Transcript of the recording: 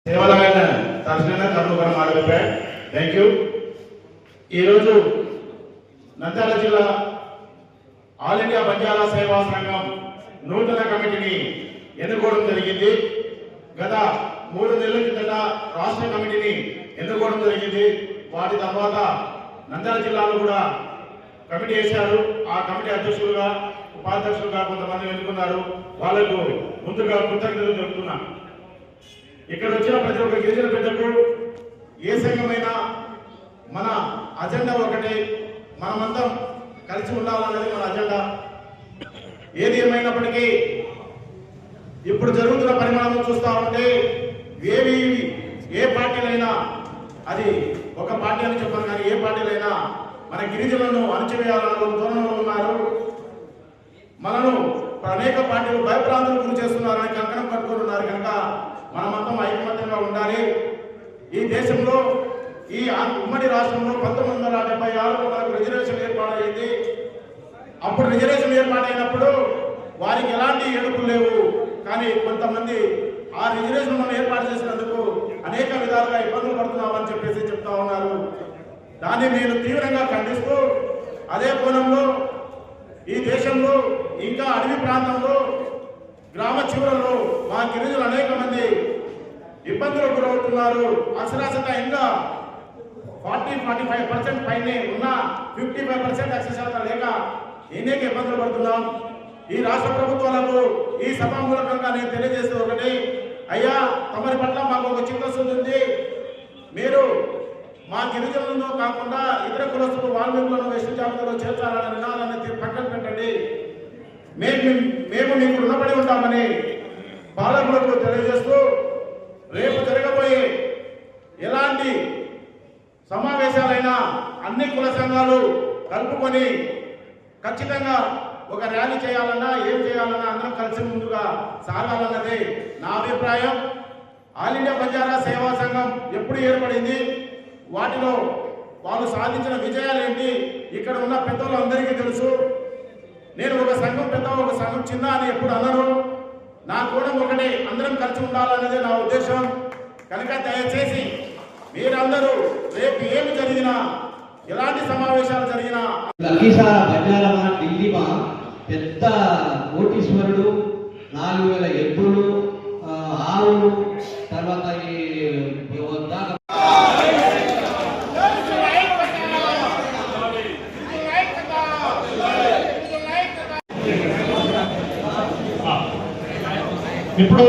సేవలమైన తక్షణ కర్మకర మాడలిపాడు. Thank you. ఈరోజు నంద్యాల జిల్లా ఆల్ ఇండియా బంజారా సేవా సంఘం నూతన కమిటీని ఎన్నుకోవడం జరిగింది. గత 3 నెలల కిందట రాష్ట్ర కమిటీని ఎన్నుకోవడం జరిగింది. వాటి తర్వాత నంద్యాల జిల్లాలో కూడా కమిటీ వేశారు. ఆ కమిటీ అధ్యక్షులుగా ఉపాధ్యక్షులుగా కొంతమంది ఎన్నుకున్నారు. వాళ్లకు ముందుగా కృతజ్ఞతలు తెలుపుతున్నా. ఇక్కడ వచ్చిన ప్రతి ఒక్క గిరిజన బిడ్డకు ఏ సంఘమైనా మన అజెండా ఒకటే, మనమందరం కలిసి ఉండాలన్నది మన అజెండా. ఏది ఏమైనప్పటికీ ఇప్పుడు జరుగుతున్న పరిమాణం చూస్తూ ఉంటే ఏ పార్టీలైనా, అది ఒక పార్టీ అని చెప్పాను కానీ ఏ పార్టీలైనా మన గిరిజనులను అణచివేయాలన్న ధోరణిలో ఉన్నారు. మనను అనేక పార్టీలు భయప్రాంతాలకు గురి చేస్తున్నారని కంకణం పట్టుకుంటున్నారు. కనుక మనమంతా ఐకమత్యంగా ఉండాలి. ఈ దేశంలో ఈ ఉమ్మడి రాష్ట్రంలో 1976లో మనకు రిజర్వేషన్ ఏర్పాటైంది. అప్పుడు రిజర్వేషన్ ఏర్పాటైనప్పుడు వారికి ఎలాంటి ఏడుపులు లేవు. కానీ కొంతమంది ఆ రిజర్వేషన్ ఏర్పాటు చేసినందుకు అనేక విధాలుగా ఇబ్బందులు పడుతున్నామని చెప్పేసి చెప్తా ఉన్నారు. దాన్ని నేను తీవ్రంగా ఖండిస్తూ, అదే కోణంలో ఈ దేశంలో ఇంకా అడవి ప్రాంతంలో గ్రామ చివరలో మా గిరిజనులు అనేక మంది ఇబ్బందులకు గురవుతున్నారు. అక్షరాస్యత ఇంకా 40-45% పైనే ఉన్న 55% అక్షరాస్యత లేక అనేక ఇబ్బందులు పడుతున్నాం. ఈ రాష్ట్ర ప్రభుత్వాలకు ఈ సభామూలకంగా నేను తెలియజేస్తే ఒకటి, అయ్యా తమరి పట్ల మాకు ఒక చిత్తశుద్ధి ఉంది. మీరు మా గిరిజనులను కాకుండా ఇతర కులస్తులు వాల్మీకులను వెస్ట్ జాబితాలో చేర్చాలన్న నినాదాన్ని పక్కన పెట్టండి. మేము మీకు రుణపడి ఉంటామని పాలకులకు తెలియజేస్తూ, రేపు జరగబోయే ఎలాంటి సమావేశాలైనా అన్ని కుల సంఘాలు కలుపుకొని ఖచ్చితంగా ఒక ర్యాలీ చేయాలన్నా ఏం చేయాలన్నా అందరం కలిసి ముందుగా సాగాలన్నది నా అభిప్రాయం. ఆల్ ఇండియా బంజారా సేవా సంఘం ఎప్పుడు ఏర్పడింది, వాటిలో వాళ్ళు సాధించిన విజయాలు ఏంటి, ఇక్కడ ఉన్న పెద్దలు అందరికీ తెలుసు. నేను ఒక సంఘం పెద్ద ఒక సంఘం చిన్న అని ఎప్పుడు అనను. నా కోణం ఒకటే, అందరం కలిసి ఉండాలన్నదే నా ఉద్దేశం. కనుక దయచేసి మీరందరూ రేపు ఏమి జరిగినా, ఎలాంటి సమావేశాలు జరిగినా ఢిల్లీ పెద్ద కోటీశ్వరుడు, 4000 ఎద్దులు, ఆవులు, తర్వాత ఇప్పుడు